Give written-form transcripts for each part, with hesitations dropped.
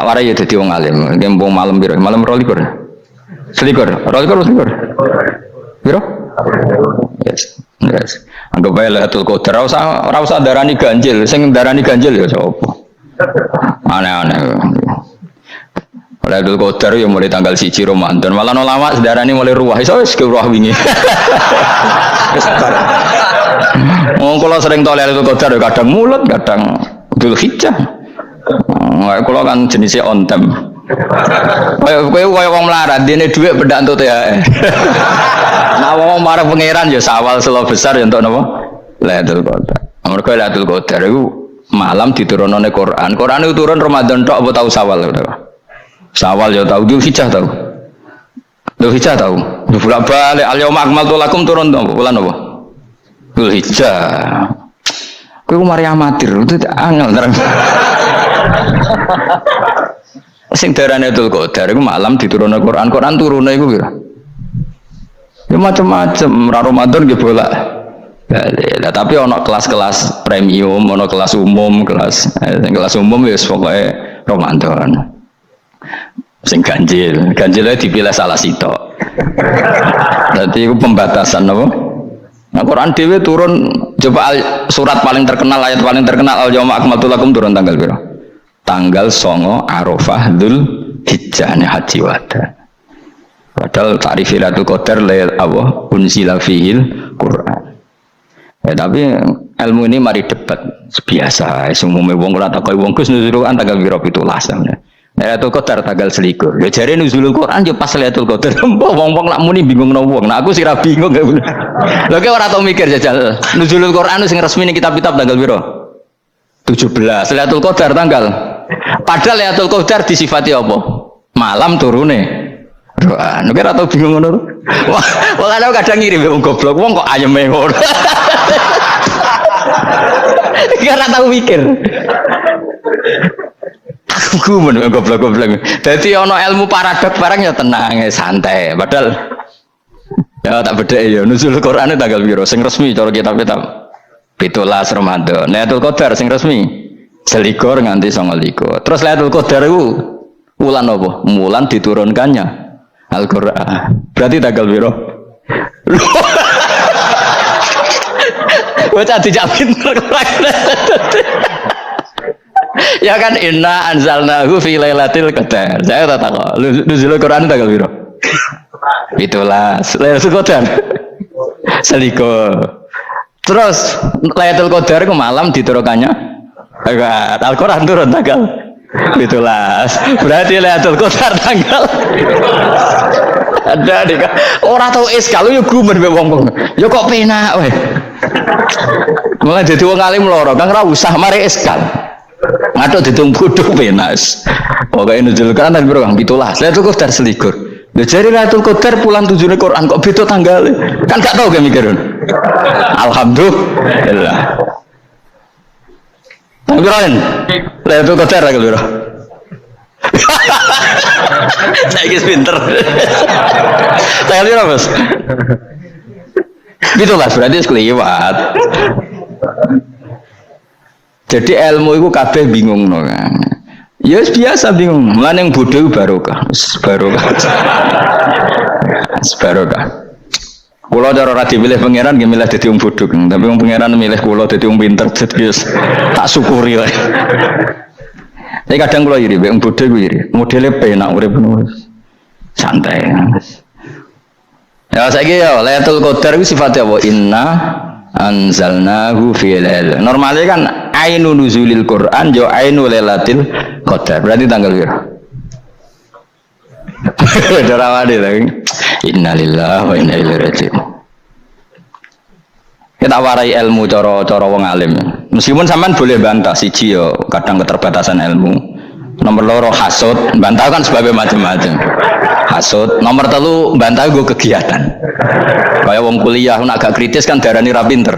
Aware ya dadi wong alim, ngempung malam piro? Malam 22. Selikur. Piro? Yes. Yes. Anggap bae Lailatul Qadar ora usah darani ganjil, sing darani ganjil ya sapa? Aneh-aneh. Lailatul Qadar ya mulai tanggal 1 Ramadan, malah ulama sedarani mulai ruwah, iso wis ke ruwah wingi. Wong kula sering tol Lailatul Qadar kadang mulut, kadang Dzulhijjah. Kalau kan jenisnya on time. Kowe wong melarat, dene dhuwit pendak entuk THR. Nah wong marang pangeran ya sawal selo besar ya entuk napa? Lailatul Qadar. Mergo Lailatul Qadar iku malam diturunane Quran. Quran itu turun Ramadan tok apa tau Sawal to? Sawal ya tau, Dzulhijjah tau. Dzulhijjah tau. Bolak-balik al-yauma akmaltu lakum turun to bulan apa? Dzulhijjah. Kowe mari amatir, itu angel terang. Sing darane Lailatul Qadar iku malam diturunne Quran. Quran turune iku pira? Ya macam-macam, Ramadan nggih bolak. Lah tapi ana kelas-kelas premium, ana kelas umum, kelas umum ya pokoke Ramadan. Sing ganjil dipilih salah sitok. Dadi iku pembatasan apa? Nah Quran dhewe turun coba surat paling terkenal, ayat paling terkenal al-yauma akmaltu lakum turun tanggal pira? Tanggal 9 Arafah Dzulhijjah haji wada. Padahal ta'rif Lailatul Qadar Allah unzila fihil Quran. Ya tapi ilmu ini mari debat biasa. Semua wong ora takoki wong Gus nuzul Quran tanggal pira 17. Lailatul Qadar tanggal 21. Ya jare nuzulul Quran ya pas Lailatul Qadar. Wong-wong lak muni bingung no wong. Nah aku sira bingung gak bener. Lha kok ora tau mikir jajal. Nuzulul Quran sing resmi ning kitab-kitab tanggal pira? 17. Lailatul Qadar tanggal. Padahal Lailatul Qadar disifati apa? Malam turune. Doa. Nek ora tau bingung ngono. Wong ana kadang ngirim wong goblok, wong kok ayeme ngono. Iki ora tau mikir. Aku men goblok-goblok. Dadi ana ilmu paradok barang ya tenang, santai. Padahal ya tak bedhek ya nuzul Qur'ane tanggal piro sing resmi cara kitab-kitab. 17 Ramadan. Lailatul Qadar sing resmi 21 nganti 29. Terus Lailatul Qadar iku wulan apa? Wulan diturunkannya Al-Qur'an. Berarti tanggal piro? Bocah dijak pinter. Ya kan inna anzalnahu fi lailatul qadar. Saya tak tahu. Nuzul Quran tanggal piro? 17. Lailatul Qadar. Seliko. Terus Lailatul Qadar ku malam diturunkannya Al-Qur'an turun tanggal 17. Berarti Lailatul Qadar tanggal ada nih kan. Orang tahu kalau yo gumen be wong-wong. Yo kok penak wae. Mulai dadi wong alim loro, Kang ora usah mari eskal. Ngatuk ditung bodho penas. Pokoke nuzul Quran tan piro Kang 17. Lailatul Qadar selikur. Lha jare Lailatul Qadar pulang tujune Quran kok beda tanggal. Kan gak tau ge mikir. Alhamdulillah. Tanggalan. Lailatul Qadar tanggal piro? Saya guys pinter. Tanggal piro, Bos? Itulah berarti sekeliwat. Jadi ilmu itu kabeh bingung no kan. Ya biasa bingung. Mulane yang bodoh barokah. Barokah. Kula cara ora dipilih pangeran nggih milih dadi wong bodoh, tapi wong pangeran milih kula dadi wong pinter jadi tak syukuri wae. Tapi kadang kula iri, wong bodoh ku iri. Modele penak urip santai. Ya saiki ya Lailatul Qadar iku sifate apa? Inna anzalnahu fi lailatul. Normale kan ainun nuzulil Quran yo ainul lailatul qadar. Berarti tanggal piro? Dorawani lagi. Innalillahi wa inna ilaihi raji'un. Kita warai ilmu cara wong alim. Meskipun sampean boleh bantah siji yo kadang keterbatasan ilmu. Nomor loro hasud, bantah kan sebabnya macam-macam. Hasud, nomor telu bantah gue kegiatan. Kayak wong kuliah agak kritis kan darani ra pinter.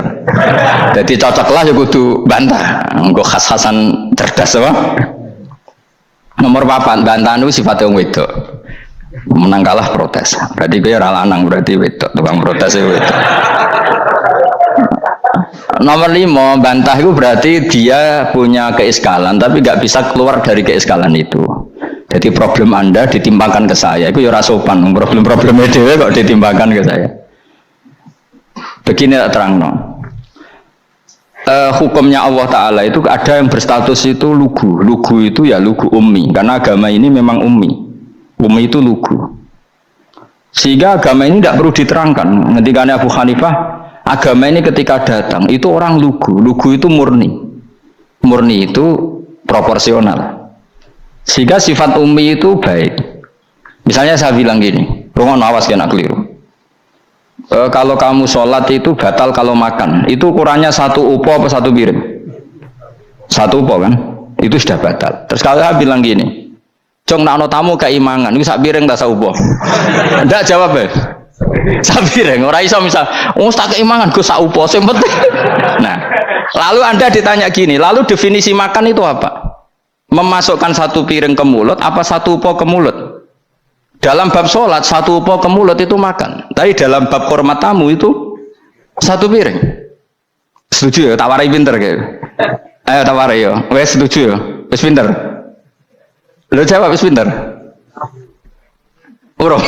Jadi cocoklah ya kudu bantah. Nggo khas-khasan cerdas apa? Nomor 4 bantahan itu sifatnya wong wedok. Menang kalah protes. Berarti kowe ora lanang, berarti wedok, tukang protes wedok. Nomor 5 bantah itu berarti dia punya keiskalan tapi nggak bisa keluar dari keiskalan itu. Jadi problem Anda ditimbangkan ke saya, itu ya ora sopan. Problem-problemnya dewe kok ditimbangkan ke saya. Begini tak terang no. Hukumnya Allah Ta'ala itu ada yang berstatus itu lugu. Lugu itu ya lugu ummi, karena agama ini memang ummi. Ummi itu lugu. Sehingga agama ini tidak perlu diterangkan. Ketika Abu Hanifah, agama ini ketika datang itu orang lugu. Lugu itu murni. Murni itu proporsional. Sehingga sifat ummi itu baik. Misalnya saya bilang gini, rungon awas kena keliru. Kalau kamu sholat itu batal kalau makan. Itu ukurannya satu upo apa satu piring? Satu upo kan? Itu sudah batal. Terus kalau saya bilang gini, Jong nak tamu keimangan, itu sak piring tak saupo. Ndak jawab ya. Sak piring, ora iso misal, tak keimangan gue sak upo sing penting. Nah, lalu Anda ditanya gini, lalu definisi makan itu apa? Memasukkan satu piring ke mulut apa satu upo ke mulut? Dalam bab sholat satu upo ke mulut itu makan, tapi dalam bab hormat tamu itu satu piring. Setuju ya? Tawari pinter kayak. Ayo tawari yo. Wes setuju ya? Wes pinter. Lo jawab wes pinter. Urung.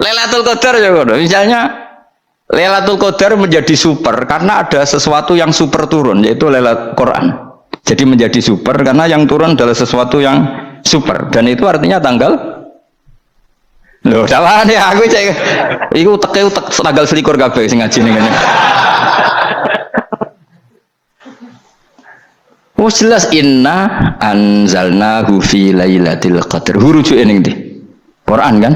Lailatul Qadar ya kok. Misalnya Lailatul Qadar menjadi super karena ada sesuatu yang super turun, yaitu Lailatul Quran. Jadi menjadi super karena yang turun adalah sesuatu yang super, dan itu artinya tanggal. Loh, salah nih aku cek. Iku teke tanggal 21 kabeh sing ngaji ning ngene. Wes jelas inna anzalnahu fi lailatul qadar. Rujuke ning ndi? Quran kan?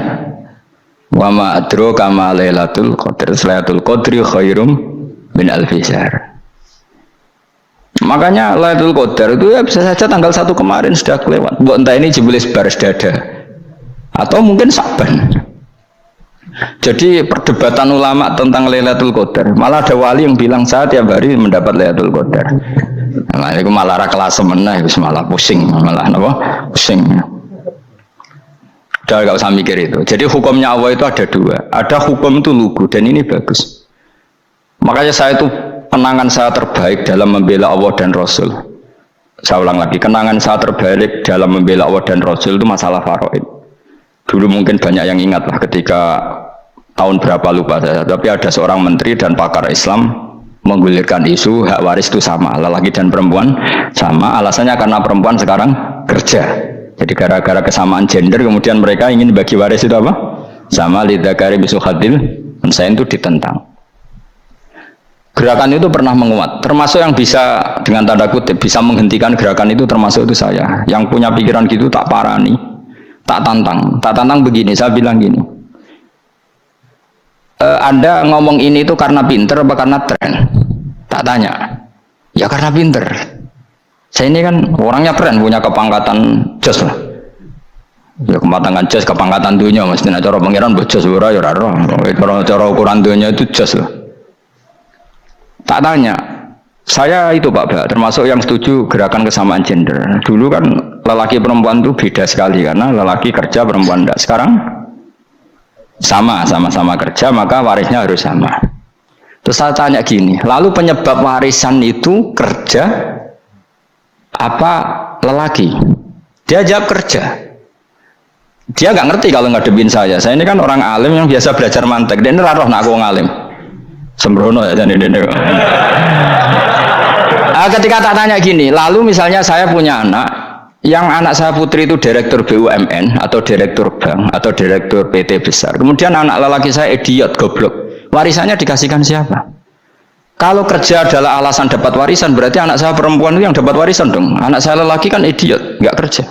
Wa ma adraka ma lailatul qadar. Lailatul qadri khairum min alfi syahr. Makanya Lailatul Qadar itu ya bisa saja tanggal 1 kemarin sudah kelewat. Buat entah ini jebelis baris dada atau mungkin Saban. Jadi perdebatan ulama tentang Lailatul Qadar, malah ada wali yang bilang saya tiap hari mendapat Lailatul Qadar. Nah, itu malah kelas meneh, malah pusing, malah apa? Pusing. Udah gak usah mikir itu. Jadi hukumnya Allah itu ada dua. Ada hukum itu lugu dan ini bagus. Makanya saya itu kenangan saya terbaik dalam membela Allah dan Rasul. Saya ulang lagi, kenangan saya terbaik dalam membela Allah dan Rasul itu masalah faraid. Dulu mungkin banyak yang ingat lah ketika tahun berapa lupa saya, tapi ada seorang menteri dan pakar Islam menggulirkan isu hak waris itu sama, lelaki dan perempuan sama. Alasannya karena perempuan sekarang kerja. Jadi gara-gara kesamaan gender kemudian mereka ingin bagi waris itu apa? Sama, lidzakari mislu hadzil unsayain itu ditentang. Gerakan itu pernah menguat, termasuk yang bisa dengan tanda kutip bisa menghentikan gerakan itu termasuk itu saya. Yang punya pikiran gitu tak parani, tak tantang begini. Saya bilang gini, Anda ngomong ini itu karena pinter apa karena tren? Tak tanya, ya karena pinter. Saya ini kan orangnya keren, punya kepangkatan jos lah. Ya kepangkatan jos, kepangkatan dunia, mesti cara pangeran bojos ora ya ora. Cara ukuran dunia itu jos lah. Tak tanya, saya itu Pak, termasuk yang setuju gerakan kesamaan gender. Dulu kan lelaki perempuan itu beda sekali karena lelaki kerja perempuan tidak. Sekarang sama-sama kerja maka warisnya harus sama. Terus saya tanya gini, lalu penyebab warisan itu kerja apa lelaki? Dia jawab kerja. Dia nggak ngerti kalau ngadepin saya. Saya ini kan orang alim yang biasa belajar mantek. Dia ini roh nak aku ngalim. Sembrono ya jadi ini. Ketika tak tanya gini, lalu misalnya saya punya anak, yang anak saya putri itu direktur BUMN atau direktur bank atau direktur PT besar. Kemudian anak lelaki saya idiot, goblok. Warisannya dikasihkan siapa? Kalau kerja adalah alasan dapat warisan, berarti anak saya perempuan itu yang dapat warisan dong. Anak saya lelaki kan idiot, nggak kerja.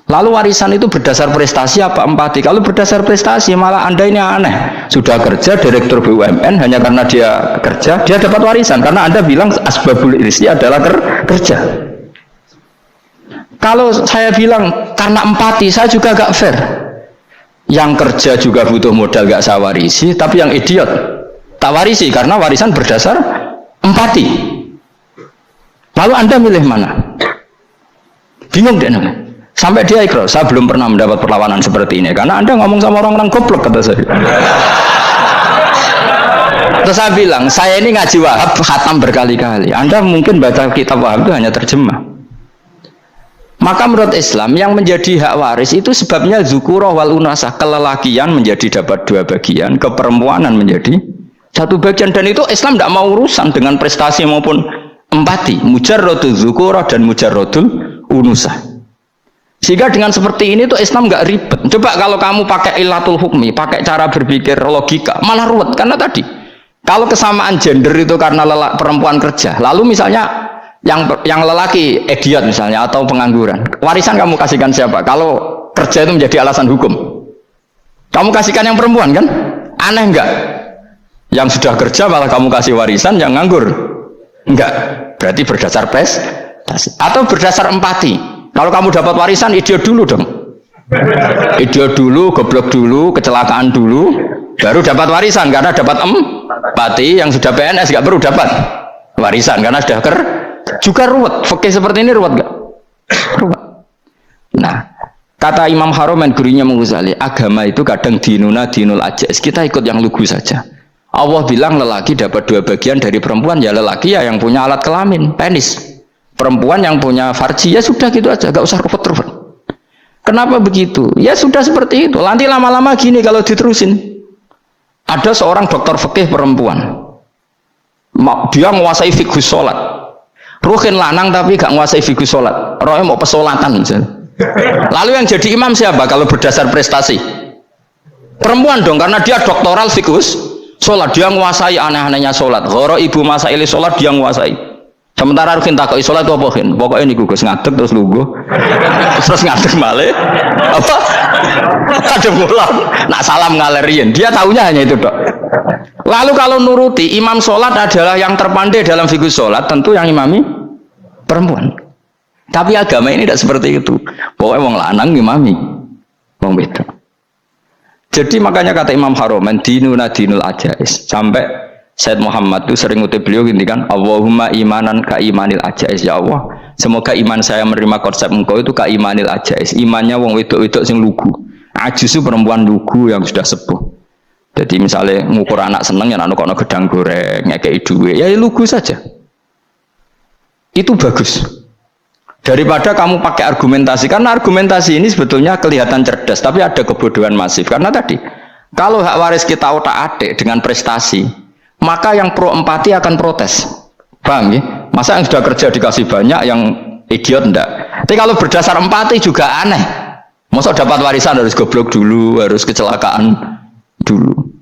Lalu warisan itu berdasar prestasi apa empati? Kalau berdasar prestasi malah Anda ini aneh. Sudah kerja direktur BUMN hanya karena dia kerja, dia dapat warisan karena Anda bilang asbabul irsi adalah kerja. Kalau saya bilang karena empati, saya juga gak fair. Yang kerja juga butuh modal gak saya warisi, tapi yang idiot tak warisi karena warisan berdasar empati. Lalu Anda milih mana? Bingung deh namanya. Sampai dia ikrar, saya belum pernah mendapat perlawanan seperti ini karena Anda ngomong sama orang-orang goblok, kata saya. Terus saya bilang, saya ini ngaji Wahab khatam berkali-kali. Anda mungkin baca kitab Wahab itu hanya terjemah. Maka menurut Islam yang menjadi hak waris itu sebabnya zukurah wal unasah, kelelakian menjadi dapat 2 bagian, keperempuanan menjadi 1 bagian, dan itu Islam tidak mau urusan dengan prestasi maupun empati, mujarrodul zukurah dan mujarrodul unusah. Sehingga dengan seperti ini tuh Islam nggak ribet. Coba kalau kamu pakai ilatul hukmi, pakai cara berpikir logika, malah ruwet. Karena tadi kalau kesamaan gender itu karena perempuan kerja, lalu misalnya yang lelaki idiot misalnya atau pengangguran, warisan kamu kasihkan siapa? Kalau kerja itu menjadi alasan hukum, kamu kasihkan yang perempuan kan? Aneh enggak? Yang sudah kerja malah kamu kasih warisan, yang nganggur enggak? Berarti berdasar prestasi atau berdasar empati. Kalau kamu dapat warisan, idiot dulu dong, idiot dulu, goblok dulu, kecelakaan dulu, baru dapat warisan karena dapat empati. Yang sudah PNS enggak perlu dapat warisan karena sudah juga ruwet. Fikih seperti ini ruwet gak? Ruwet. Nah, kata Imam Haromen gurunya Ghazali, agama itu kadang dinuna dinul ajais, kita ikut yang lugu saja. Allah bilang lelaki dapat 2 bagian dari perempuan, ya lelaki ya yang punya alat kelamin, penis. Perempuan yang punya farji, ya sudah gitu aja, gak usah ruwet-ruwet. Kenapa begitu? Ya sudah seperti itu. Nanti lama-lama gini kalau diterusin. Ada seorang dokter fikih perempuan, dia menguasai fikih sholat. Ruhin lanang tapi gak nguasai fikih sholat, rohnya mau pesolatan misalnya. Lalu yang jadi imam siapa kalau berdasar prestasi? Perempuan dong, karena dia doktoral fikih sholat, dia nguasai aneh-anehnya sholat. Goro ibu masaili sholat dia nguasai. Sementara Ruhin takoi sholat itu apa? Pokoknya ini gugus ngadeg terus lugu, terus ngadeg malah apa? Ada mulan, nak salam ngalerian. Dia tahunya hanya itu dok. Lalu kalau nuruti imam sholat adalah yang terpandai dalam fikih sholat, tentu yang imami perempuan. Tapi agama ini tidak seperti itu. Pokoknya wong lanang imami, wong beda. Jadi makanya kata Imam Haromen, dinuna dinul ajais. Sampai Said Muhammad itu sering ngutip beliau gini kan, Allahumma imanan ka imanil ajais. Ya Allah, semoga iman saya menerima konsep engkau itu ka imanil ajais. Imannya wong wedok-wedok sing lugu. Ajis itu perempuan lugu yang sudah sepuh. Jadi misalnya ngukur anak seneng ya anak kono gedang goreng, ngekei duit, ya lugu saja. Itu bagus. Daripada kamu pakai argumentasi, karena argumentasi ini sebetulnya kelihatan cerdas, tapi ada kebodohan masif. Karena tadi, kalau hak waris kita otak-atik dengan prestasi, maka yang pro empati akan protes. Paham ya? Masa yang sudah kerja dikasih banyak, yang idiot enggak? Tapi kalau berdasar empati juga aneh. Masa dapat warisan harus goblok dulu, harus kecelakaan dulu.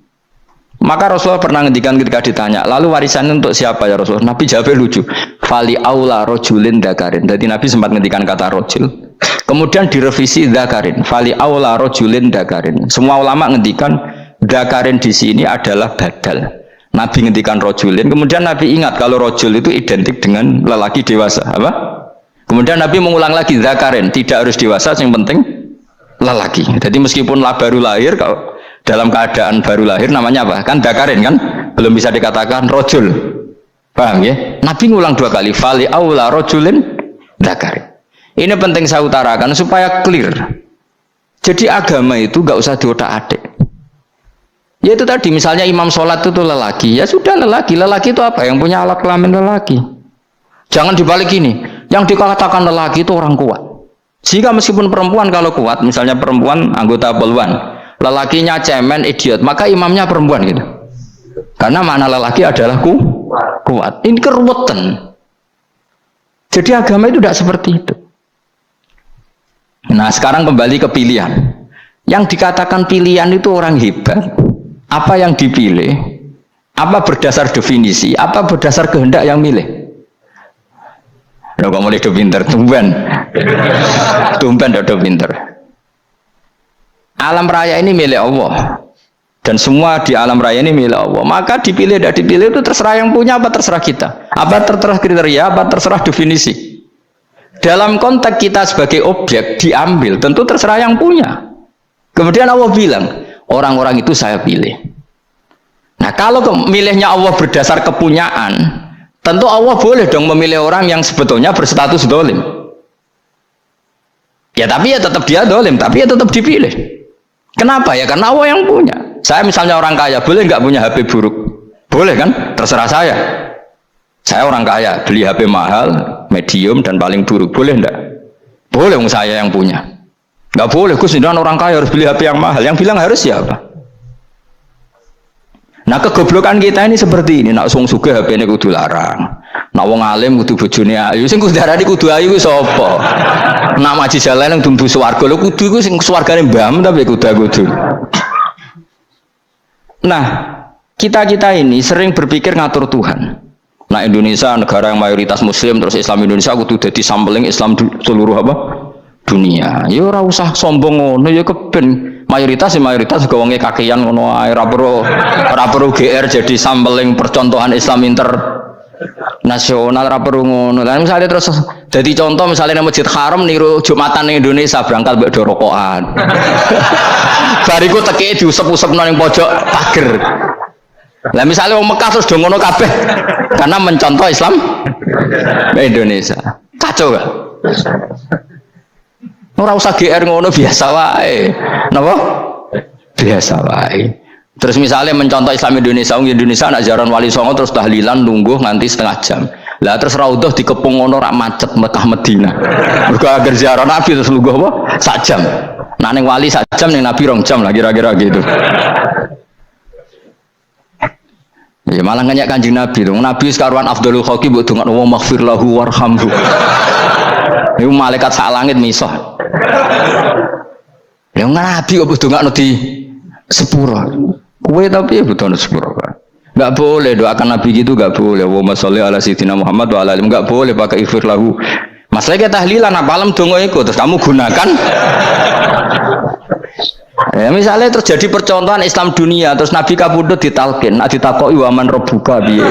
Maka Rasulullah pernah ngendikan ketika ditanya, lalu warisan untuk siapa ya Rasulullah? Nabi jawabnya lucu, fali aula rojulin dakarin. Jadi Nabi sempat ngendikan kata rojul, kemudian direvisi dakarin, fali aula rojulin dakarin. Semua ulama ngendikan dakarin di sini adalah badal. Nabi ngendikan rojulin, kemudian Nabi ingat kalau rojul itu identik dengan lelaki dewasa, apa? Kemudian Nabi mengulang lagi dakarin, tidak harus dewasa, yang penting lelaki. Jadi meskipun baru lahir, kalau dalam keadaan baru lahir namanya apa? Kan dakarin kan? Belum bisa dikatakan rojul. Paham ya? Nabi ngulang 2 kali. Fali aula rojulin dakarin. Ini penting saya utarakan supaya clear. Jadi agama itu gak usah diotak-atik. Ya itu tadi misalnya imam sholat itu lelaki. Ya sudah lelaki. Lelaki itu apa? Yang punya alat kelamin lelaki. Jangan dibalik ini. Yang dikatakan lelaki itu orang kuat. Sehingga meskipun perempuan kalau kuat, misalnya perempuan anggota poluan, lelakinya cemen, idiot, maka imamnya perempuan gitu. Karena makna lelaki adalah kuat. Ini keruwetan. Jadi agama itu tidak seperti itu. Nah sekarang kembali ke pilihan. Yang dikatakan pilihan itu orang hebat. Apa yang dipilih? Apa berdasar definisi? Apa berdasar kehendak yang milih? Loh kok mulai do pinter, tumben do pinter. Alam raya ini milik Allah, dan semua di alam raya ini milik Allah. Maka dipilih tidak dipilih itu terserah yang punya, apa terserah kita, apa terserah kriteria, apa terserah definisi. Dalam konteks kita sebagai objek diambil, tentu terserah yang punya. Kemudian Allah bilang, orang-orang itu saya pilih. Nah kalau milihnya Allah berdasar kepunyaan, tentu Allah boleh dong memilih orang yang sebetulnya berstatus dolim. Ya tapi ya tetap dia dolim, tapi ya tetap dipilih. Kenapa ya? Karena Allah yang punya. Saya misalnya orang kaya, boleh nggak punya HP buruk? Boleh kan? Terserah saya. Saya orang kaya, beli HP mahal, medium dan paling buruk, boleh enggak? Boleh saya yang punya. Nggak boleh, Gus, orang kaya harus beli HP yang mahal. Yang bilang harus siapa? Nah, kegoblokan kita ini seperti ini. Nak wong sugih HP ini kudu larang. Nak wong alim kudu bojone ayu. Sing kudu darani kudu ayu sapa? Nak maji jalan yang tumbuh swarga lho kudu iku sing swargane mbam tapi kudu. Nah, kita ini sering berpikir ngatur Tuhan. Nah, Indonesia negara yang mayoritas muslim terus Islam Indonesia kudu dadi sampling Islam seluruh apa? Dunia. Ya ora usah sombong ngono ya keben. Mayoritas juga wonge kakean ngono ae ora perlu GR jadi sampling percontohan Islam internasional ora perlu ngono. Lah misalnya terus jadi contoh misalnya nang Masjid Haram niru Jumatan ning Indonesia berangkat mbek do rokokan. Bariku teki diusep-usepno ning pojok pager. Lah misalnya wong Mekah terus do ngono kabeh karena mencontoh Islam Indonesia. Kacau gak? Ora usah GR ngono biasa wae. Napa? Biasa wae. Terus misalnya mencontoh Islam Indonesia, Indonesia anak jaran Wali Songo terus tahlilan nunggu nganti setengah jam. Lah terus raudhah dikepung ngono rak macet Mekah Madinah. Mergo agar ziarah Nabi terus lungguh apa? Sak jam. Nah ning wali sak jam ning Nabi 2 jam lah kira-kira gitu. Ya malah nganyak Kanjeng Nabi dong. Nabi sekaruan afdhalul khalqi mbok dongakno wa maghfir lahu warhamhu. Iku malaikat sak langit misah. Ya Nabi kok dongakno di sepuro. Kowe tapi ya butuh sepuro kan. Enggak boleh doakan Nabi gitu, enggak boleh. Allahumma sholli ala sayyidina Muhammad wa ala alihi. Enggak boleh pakai ighfir lahu. Masalah kita tahlilan apalem donga iku terus kamu gunakan. Ya misalnya terjadi percontohan Islam dunia terus Nabi kapundhut ditalkin, nek ditakoki waman rabbuka piye.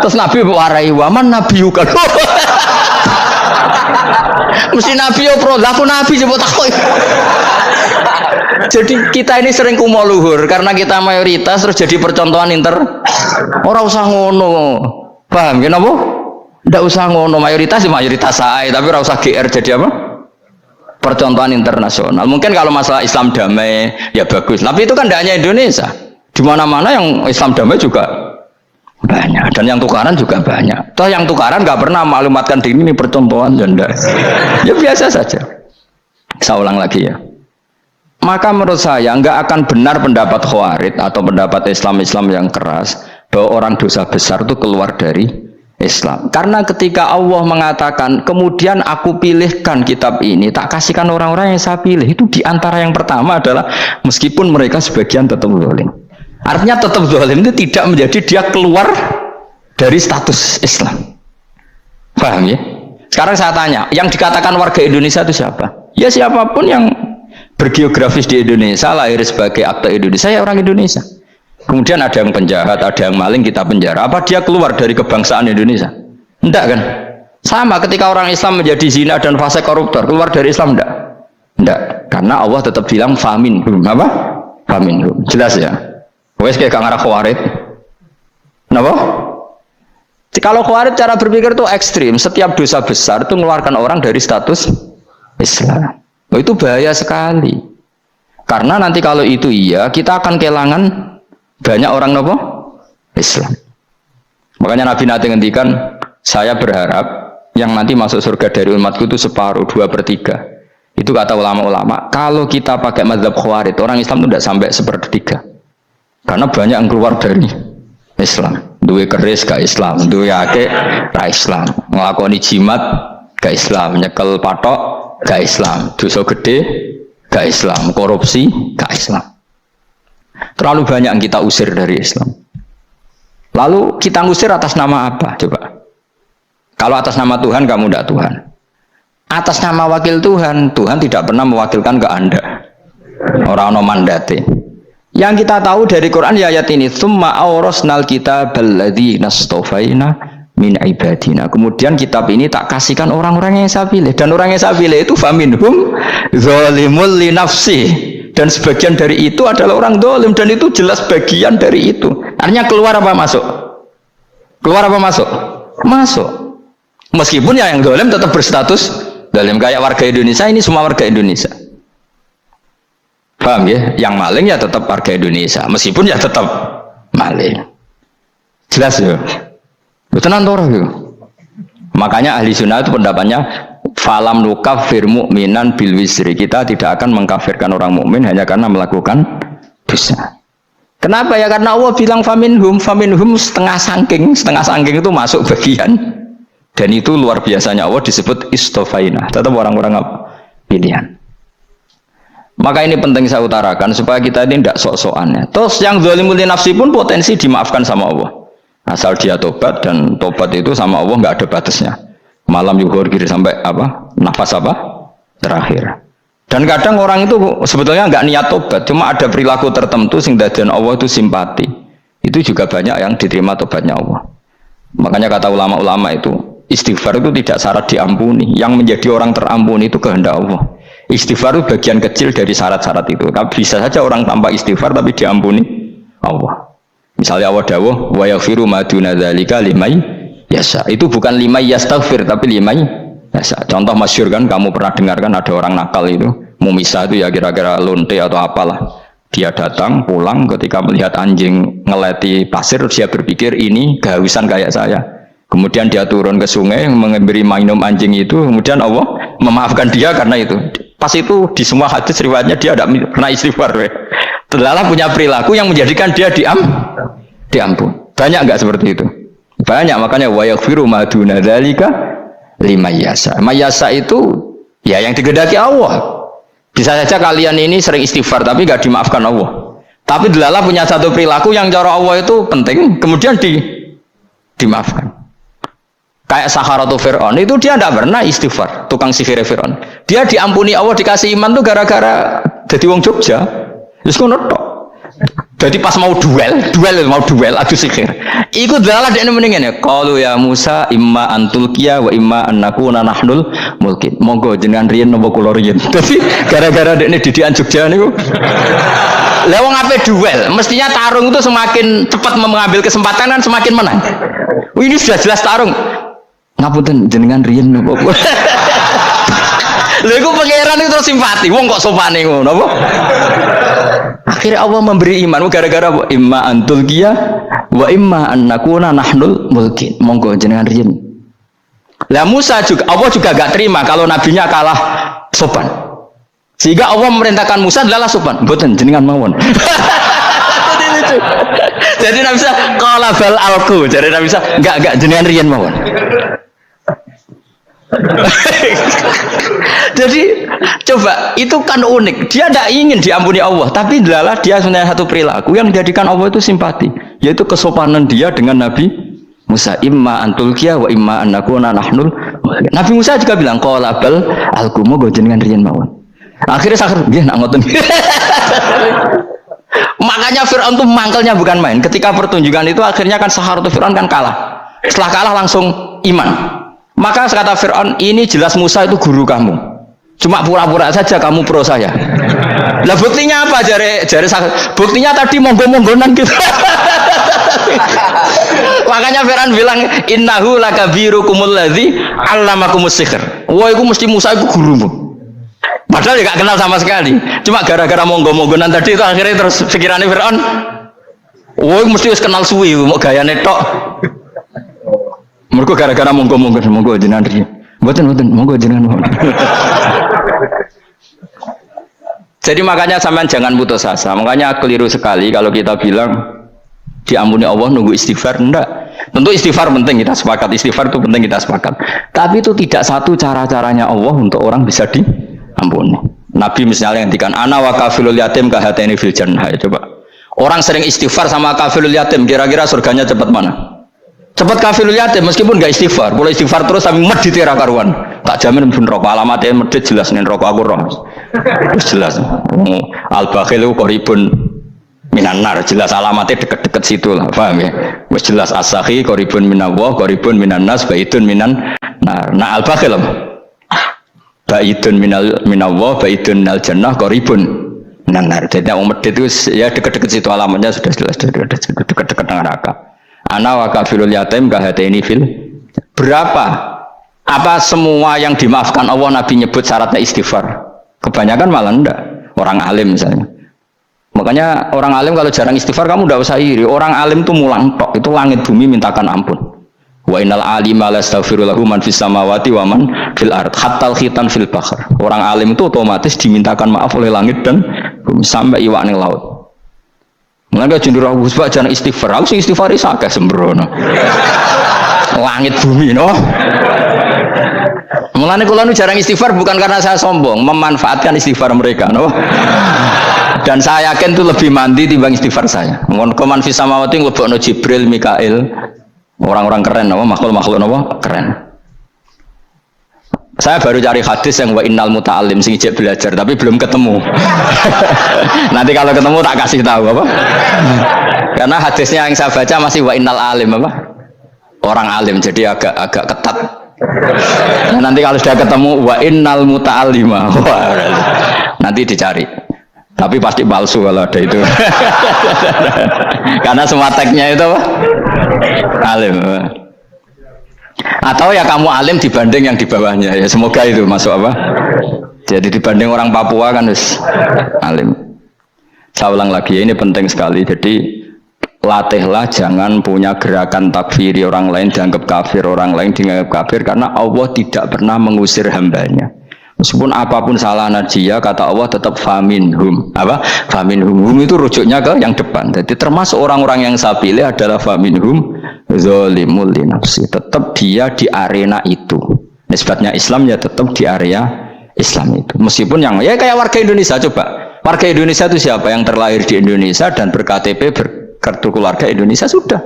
Terus Nabi warai waman nabiyuka. Mesti Nabi yo pro, lah aku Nabi coba takoki. Jadi kita ini sering kumo luhur karena kita mayoritas terus jadi percontohan Ora usah ngono. Paham ya napa? Ndak usah ngono, mayoritas ya mayoritas sae, tapi ora usah GR jadi apa? Percontohan internasional. Mungkin kalau masalah Islam damai ya bagus, tapi itu kan tidak hanya Indonesia. Di mana-mana yang Islam damai juga banyak dan yang tukaran juga banyak. Toh yang tukaran nggak pernah maklumatkan diri ini percontohan janda. Ya biasa saja. Saya ulang lagi ya. Maka menurut saya nggak akan benar pendapat Khawarij atau pendapat Islam yang keras bahwa orang dosa besar itu keluar dari Islam. Karena ketika Allah mengatakan kemudian aku pilihkan kitab ini tak kasihkan orang-orang yang saya pilih, itu diantara yang pertama adalah meskipun mereka sebagian tetap zalim. Artinya tetap zalim itu tidak menjadi dia keluar dari status Islam. Paham ya? Sekarang saya tanya, yang dikatakan warga Indonesia itu siapa? Ya siapapun yang bergeografis di Indonesia, lahir sebagai akte Indonesia, ya orang Indonesia. Kemudian ada yang penjahat, ada yang maling, kita penjara. Apa dia keluar dari kebangsaan Indonesia? Enggak kan? Sama ketika orang Islam menjadi zina dan fasik koruptor, keluar dari Islam enggak? Enggak. Karena Allah tetap bilang faminhum. Apa? Faminhum. Jelas ya? Wes kayak ngarah Khawarij. Kenapa? Kalau Khawarij cara berpikir itu ekstrim. Setiap dosa besar itu mengeluarkan orang dari status Islam. Oh, itu bahaya sekali. Karena nanti kalau itu iya, kita akan kehilangan banyak orang nopo Islam. Makanya Nabi nanti ngendikan, saya berharap yang nanti masuk surga dari umatku itu separuh, 2/3. Itu kata ulama-ulama. Kalau kita pakai mazhab Khawarij, orang Islam itu tidak sampai 1/3. Karena banyak yang keluar dari Islam. Duwe keris ke Islam, duwe ake ke Islam, ngelakoni jimat ke Islam, nyekel patok ke Islam, dosa gede ke Islam, korupsi ke Islam. Terlalu banyak yang kita usir dari Islam. Lalu kita ngusir atas nama apa? Coba. Kalau atas nama Tuhan, kamu tidak Tuhan. Atas nama wakil Tuhan, Tuhan tidak pernah mewakilkan ke Anda. Orang-orang mandate. Yang kita tahu dari Quran ya ayat ini, tsumma awrasnal kitabal ladzina astafaina min ibadina. Kemudian kitab ini tak kasihkan orang-orang yang saya pilih, dan orang yang saya pilih itu faminhum zalimul li nafsi. Dan sebagian dari itu adalah orang dolim, dan itu jelas bagian dari itu. Artinya keluar apa masuk? Keluar apa masuk? Masuk. Meskipun ya yang dolim tetap berstatus dolim, kayak warga Indonesia, ini semua warga Indonesia. Paham ya? Yang maling ya tetap warga Indonesia, meskipun ya tetap maling. Jelas ya? Itu nanti orang itu. Makanya ahli sunnah itu pendapatnya falam nukafir mu'minan bil wisri. Kita tidak akan mengkafirkan orang mukmin hanya karena melakukan dosa. Kenapa ya? Karena Allah bilang faminhum setengah sangking itu masuk bagian. Dan itu luar biasanya Allah disebut istofaina. Tetap orang-orang apa? Pilihan. Maka ini penting saya utarakan supaya kita ini tidak sok-sokannya. Terus yang zalimul nafsi pun potensi dimaafkan sama Allah. Asal dia tobat, dan tobat itu sama Allah nggak ada batasnya. Malam yuhur kiri sampai apa? Nafas apa? Terakhir. Dan kadang orang itu sebetulnya nggak niat tobat, cuma ada perilaku tertentu sehingga dan Allah itu simpati. Itu juga banyak yang diterima tobatnya Allah. Makanya kata ulama-ulama itu, istighfar itu tidak syarat diampuni. Yang menjadi orang terampuni itu kehendak Allah. Istighfar itu bagian kecil dari syarat-syarat itu. Tapi bisa saja orang tanpa istighfar tapi diampuni Allah. Misalnya Allah dawuh, wa yaghfiru ma duna dzalika liman yasha. Itu bukan liman yastaghfir tapi liman yasha. Contoh masyhur kan, kamu pernah dengarkan ada orang nakal itu, mumisah itu ya kira-kira lonte atau apalah. Dia datang pulang ketika melihat anjing ngeleti pasir, dia berpikir ini kehausan kayak saya. Kemudian dia turun ke sungai memberi minum anjing itu, kemudian Allah memaafkan dia karena itu. Pas itu di semua hadis riwayatnya dia tidak pernah istighfar. Terlalu punya perilaku yang menjadikan dia diampun. Banyak nggak seperti itu? Banyak, makanya wa yaghfiru ma duna dzalika liman yasha. Mayasa itu ya yang digedaki Allah. Bisa saja kalian ini sering istighfar tapi nggak dimaafkan Allah. Tapi delala punya satu perilaku yang cara Allah itu penting, kemudian dimaafkan. Kayak Saharatu Fir'aun itu dia tidak pernah istighfar, tukang sihir Fir'aun. Dia diampuni Allah, dikasih iman tuh gara-gara jadi wong Jogja. Terus ngono tok. Jadi pas mau duel adu sihir. Ikut delala dia mendingan ya. Qalu ya Musa imma antulkiya wa imma annakuna nahnul mulkin. Monggo jenengan riyen napa kula riyen. Dadi gara-gara dekne didikan Jogja niku. Lah wong ape duel, mestinya tarung itu semakin cepat mengambil kesempatan kan semakin menang. Ini sudah jelas tarung. Ngapunten jenengan riyen napa kula. Lha iku pangeran itu terus simpati. Wong kok sopane ngono apa? Akhirnya Allah memberi iman gara-gara imma antulkiya wa imma annakuna nahnul mulkin. Monggo jenengan riyen. Lah Musa juga, Allah juga gak terima kalau nabinya kalah sopan. Sehingga Allah memerintahkan Musa adalah sopan. Mboten jenengan mawon. Jadi Nabi Musa qala bal alqu. Jadi Nabi Musa enggak jenengan riyen mawon. Jadi coba itu kan unik. Dia tidak ingin diampuni Allah, tapi adalah dia punya satu perilaku yang menjadikan Allah itu simpati, yaitu kesopanan dia dengan Nabi Musa. Imma antulkiya wa imma annakuna nahnul. Nabi Musa juga bilang qala bal alqu moga jenengan riyen mawon. Akhirnya sakit nggih nak ngoten. Makanya Fir'aun itu mangkelnya bukan main. Ketika pertunjukan itu akhirnya kan Saharatu Fir'aun kan kalah. Setelah kalah langsung iman. Maka kata Fir'aun, ini jelas Musa itu guru kamu. Cuma pura-pura saja kamu pro saya. Lah buktinya apa? Jari buktinya tadi monggo-monggonan gitu. Makanya Fir'aun bilang innahu lakabirukumul ladzi 'allamakumus sihr. Wah, itu mesti Musa itu gurumu. Padahal dia gak kenal sama sekali. Cuma gara-gara monggo-monggonan tadi itu akhirnya terus pikirannya Fir'aun, wah mesti harus kenal suwi, mau gayane tok. Mereka gara-gara monggo jenengan riyen. Mboten monggo jenengan. Jadi makanya sampean jangan putus asa. Makanya keliru sekali kalau kita bilang diampuni Allah nunggu istighfar. Enggak. Tentu istighfar penting, kita sepakat. Istighfar itu penting, kita sepakat. Tapi itu tidak satu cara-caranya Allah untuk orang bisa diampuni. Nabi misalnya yang dikatakan ana wa kafilul yatim kahateni fil jannah. Coba. Orang sering istighfar sama kafilul yatim, kira-kira surganya cepat mana? Cepat kafirul yatim meskipun gak istighfar. Kalau istighfar terus sampai medit ra karuan. Tak jamin pun rokok alamatnya medit jelas nih rokok aku roh. Jelas. Al-bakhil itu qaribun minan nar, jelas alamatnya deket-deket situ lah. Paham ya? Wis jelas as-sakhi qaribun minallah, qaribun minan nas, baitun minan nar. Nah al-bakhil baitun minallah, baitun minal jannah, qaribun minan nar. Jadi yang medit itu ya deket-deket situ alamatnya sudah jelas deket-deket dengan neraka. Ana wa kafilul yatim kahateni fil. Berapa? Apa semua yang dimaafkan Allah Nabi nyebut syaratnya istighfar? Kebanyakan malah enggak. Orang alim misalnya. Makanya orang alim kalau jarang istighfar kamu enggak usah iri. Orang alim itu mulang tok, itu langit bumi mintakan ampun. Wa innal alima la yastaghfiru lahu man fis samawati wa man fil ard hatta khitan fil bahr. Orang alim itu otomatis dimintakan maaf oleh langit dan bumi sampai iwak ning laut. Mulane jendur Abu Husbah jangan istighfar. Aku sing istighfar is akeh sembrono. Langit bumi no. Mulane kula nu jarang istighfar bukan karena saya sombong, memanfaatkan istighfar mereka no. Dan saya yakin itu lebih mandi timbang istighfar saya. Ngon man fis samawati nglebokno Jibril, Mikail. Orang-orang keren, makhluk-makhluk keren. Saya baru cari hadis yang wa innal muta'allim sing ijek belajar, tapi belum ketemu. Nanti kalau ketemu tak kasih tahu apa? Karena hadisnya yang saya baca masih wa innal alim apa? Orang alim, jadi agak ketat. Nah, nanti kalau sudah ketemu wa innal muta'allima, nanti dicari. Tapi pasti palsu kalau ada itu. Karena semua teksnya itu apa? Alim. Atau ya kamu alim dibanding yang di bawahnya. Ya semoga itu masuk apa? Jadi dibanding orang Papua kan harus alim. Saya ulang lagi, ini penting sekali. Jadi latihlah jangan punya gerakan takfiri orang lain dianggap kafir, orang lain dianggap kafir, karena Allah tidak pernah mengusir hambanya. Meskipun apapun salah dia, kata Allah tetap faminhum. Apa? Faminhum. Hum itu rujuknya ke yang depan. Jadi termasuk orang-orang yang saya pilih adalah faminhum zalimul li nafsi. Tetap dia di arena itu. Nisbatnya Islam ya tetap di area Islam itu. Meskipun yang ya kayak warga Indonesia coba. Warga Indonesia itu siapa? Yang terlahir di Indonesia dan berKTP berkartu keluarga Indonesia sudah.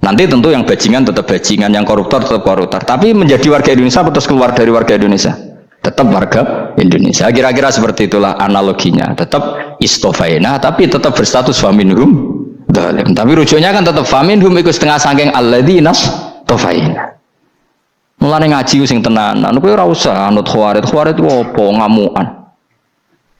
Nanti tentu yang bajingan tetap bajingan, yang koruptor tetap koruptor. Tapi menjadi warga Indonesia terus keluar dari warga Indonesia. Tetap warga Indonesia. Kira-kira seperti itulah analoginya. Tetap istofaina, tapi tetap berstatus faminhum zalim. Tapi rujuknya kan tetap faminhum ikut setengah sangking alladzinas tofaina. Mulane ngaji sing tenanan. Kowe ora usah anut khawarit. Khawarit itu apa? Ngamukan.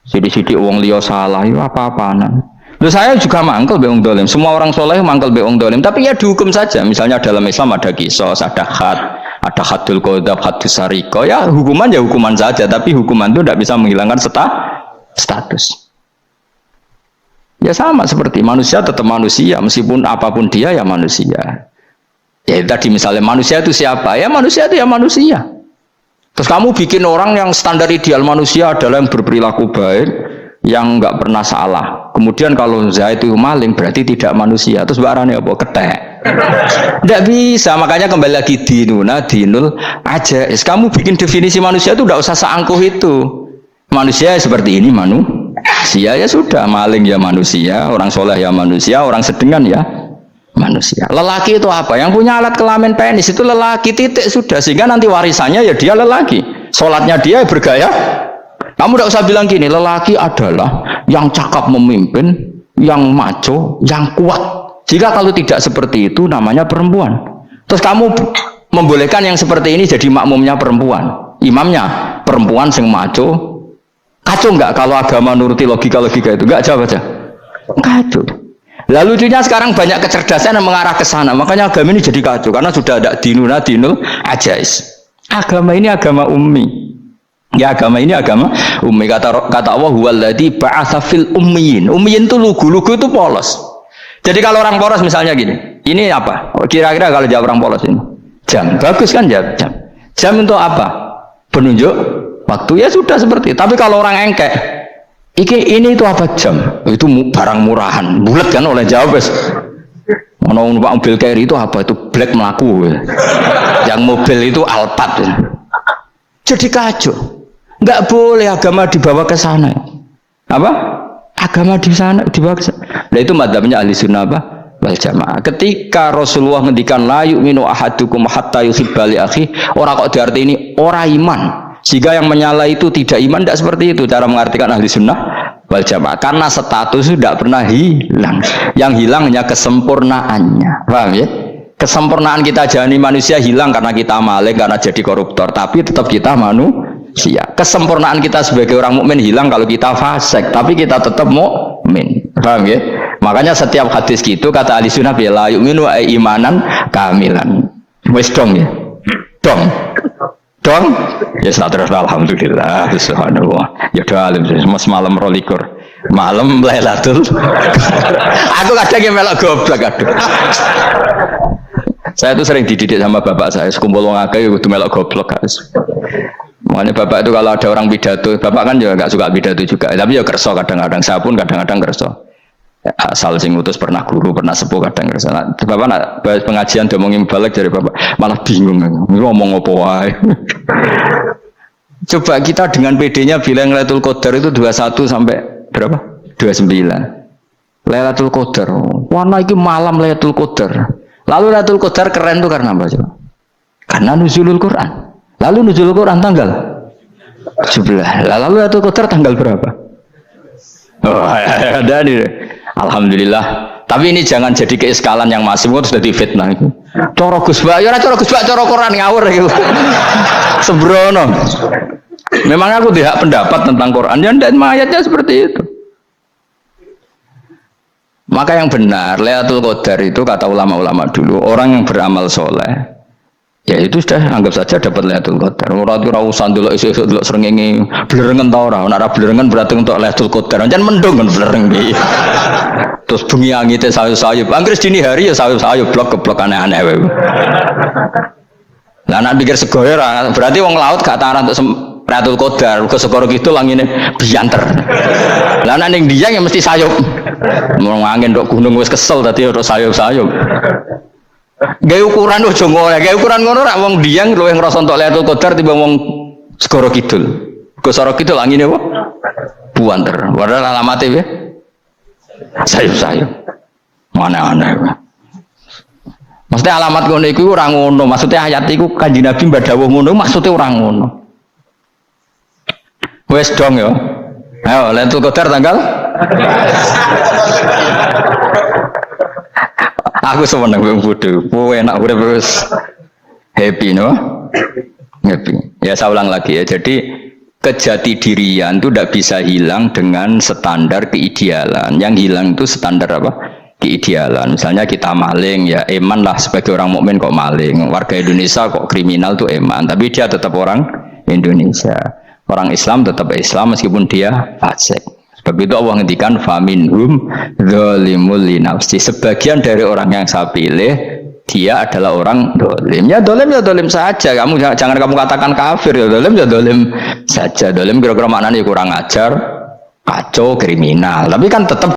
Sidik-sidik wong liya salah itu apa-apaan. Loh saya juga mangkel be wong zalim. Semua orang soleh mangkel be wong zalim. Tapi ya dihukum saja. Misalnya dalam Islam ada qisas, ada had. Ada hadul qadzaf, hadus sariko, ya hukuman saja, tapi hukuman itu tidak bisa menghilangkan status. Ya sama seperti manusia tetap manusia, meskipun apapun dia ya manusia. Ya tadi misalnya manusia itu siapa? Ya manusia itu ya manusia. Terus kamu bikin orang yang standar ideal manusia adalah yang berperilaku baik, yang nggak pernah salah. Kemudian kalau Zaid itu maling berarti tidak manusia. Terus barangnya apa? Ketek. Tidak bisa, makanya kembali lagi dinul aja. Kamu bikin definisi manusia itu tidak usah seangkuh itu. Manusia seperti ini manusia ya sudah, maling ya manusia, orang soleh ya manusia, orang sedengan ya manusia. Lelaki itu apa? Yang punya alat kelamin penis itu lelaki, titik sudah. Sehingga nanti warisannya ya dia lelaki. Sholatnya dia bergaya. Kamu tidak usah bilang gini, lelaki adalah yang cakap memimpin, yang maco, yang kuat. Jika kalau tidak seperti itu namanya perempuan. Terus kamu membolehkan yang seperti ini jadi makmumnya perempuan, imamnya perempuan sing maco. Kacau enggak kalau agama nuruti logika-logika itu? Enggak, jawab aja. Kacau. Lalu lucunya sekarang banyak kecerdasan yang mengarah ke sana. Makanya agama ini jadi kacau karena sudah ada dinul ajais. Agama ini agama ummi. Ya agama ini agama ummi. Kata Allah huwallazi ba'atsa fil ummiyin. Ummiyin itu lugu-lugu itu polos. Jadi kalau orang polos misalnya gini, ini apa? Kira-kira kalau jawab orang polos ini, jam, bagus kan jam? Jam untuk apa? Penunjuk waktu ya sudah seperti. Tapi kalau orang engkek, ini itu apa jam? Itu barang murahan, bulat kan oleh jawab. Mau numpak mobil carry itu apa? Itu black melaku. Yang mobil itu Alphard. Jadi kacau. Nggak boleh agama dibawa ke sana. Apa? Agama di sana dibawa ke sana. Nah itu madzhabnya ahli sunnah apa? Wal jamaah. Ketika Rasulullah ngendikan la yu'minu ahadukum hatta yuhibba li akhi, orang kok diarti ini orang iman. Jika yang menyalahi itu tidak iman, tidak seperti itu cara mengartikan ahli sunnah wal jamaah. Karena status itu tidak pernah hilang. Yang hilang hanya kesempurnaannya. Paham ya? Kesempurnaan kita jadi manusia hilang karena kita maling, karena jadi koruptor. Tapi tetap kita manusia. Kesempurnaan kita sebagai orang mukmin hilang kalau kita fasik, tapi kita tetap mukmin. Paham ya? Makanya setiap hadis gitu kata ahli sunnah la yu'minu imanan kamilan. Wis dong ya. Dong. Ya terus alhamdulillah subhanallah. Ya doa alim semalam rolikur. Malam Lailatul. Aku kadang yang melok goblok aduh. Saya tuh sering dididik sama bapak saya, sekumpul wong akeh ya kudu melok goblok guys. Makanya bapak itu kalau ada orang pidato, bapak kan juga nggak suka pidato juga, tapi ya kerso kadang-kadang, saya pun kadang-kadang kerso. Asal sing utus pernah guru, pernah sepuh kadang kerso. Nah, bapak nak bahas pengajian ngomongin balik dari bapak, malah bingung, ngomong apa wae. Coba kita dengan PD-nya bilang Lailatul Qadar itu 21 sampai berapa? 29. Lailatul Qadar. Warna itu malam Lailatul Qadar. Lalu Lailatul Qadar keren tuh karena apa coba? Karena nuzulul Quran. Lalu nuzulul Quran tanggal 17. Lalu Lailatul Qadar tanggal berapa? Oh, ada nih. Alhamdulillah. Tapi ini jangan jadi keiskalan yang masif, itu sudah difitnah itu. Coro Gus Bak, ya coro Gus Bak, coro Quran ngawur gitu. Sembrono. Memang aku tidak pendapat tentang Quran, ya dan ayatnya seperti itu. Maka yang benar, Lailatul Qadar itu kata ulama-ulama dulu, orang yang beramal soleh, ya itu sudah anggap saja dapat Lailatul Qadar. Ora usah ndelok isuk-isuk ndelok srengenge blerengen ta ora. Nek ora blerengen berarti untuk Lailatul Qadar. Jan mendung kan blereng iki. Terus bengi angite sayup-sayup. Anggere dini hari ya sayup-sayup blok-blok aneh-aneh wae. Lah nek pikir sego ora berarti wong laut gak tarah untuk Lailatul Qadar. Ke segoro kidul angine bianter. Lah nek ning Dieng ya mesti sayup. Mau angin tok gunung wis kesel dadi ora sayup-sayup. Gaya ukuran ojo ngono, gaya ukuran ngono rak wong Dieng luwih ngrasa entuk Lailatul Qadar timbang wong Segoro Kidul. Segoro Kidul angine apa? Buanter. Padahal alamate piye? Sayup-sayup. Mana-mana. Maksudnya alamat ngono iku ora ngono, maksudnya ayat iku Kanjeng Nabi mbadhawuh ngono, maksudnya ora ngono. Wes dong ya. Ayo Lailatul Qadar tanggal aku seneng wong bodoh. Enak urip wis happy no? Happy. Ya saya ulang lagi ya. Jadi kejati dirian itu tidak bisa hilang dengan standar keidealan. Yang hilang itu standar apa? Keidealan. Misalnya kita maling ya eman lah sebagai orang mukmin kok maling. Warga Indonesia kok kriminal tuh eman, tapi dia tetap orang Indonesia. Orang Islam tetap Islam meskipun dia fasik. Sebab itu Allah ngendikan faminhum dzalimul linafsi. Sebagian dari orang yang saya pilih dia adalah orang dolim. Ya dolim saja. Kamu jangan kamu katakan kafir ya dolim saja. Dolim kira-kira maknanya kurang ajar, kacau, kriminal. Tapi kan tetap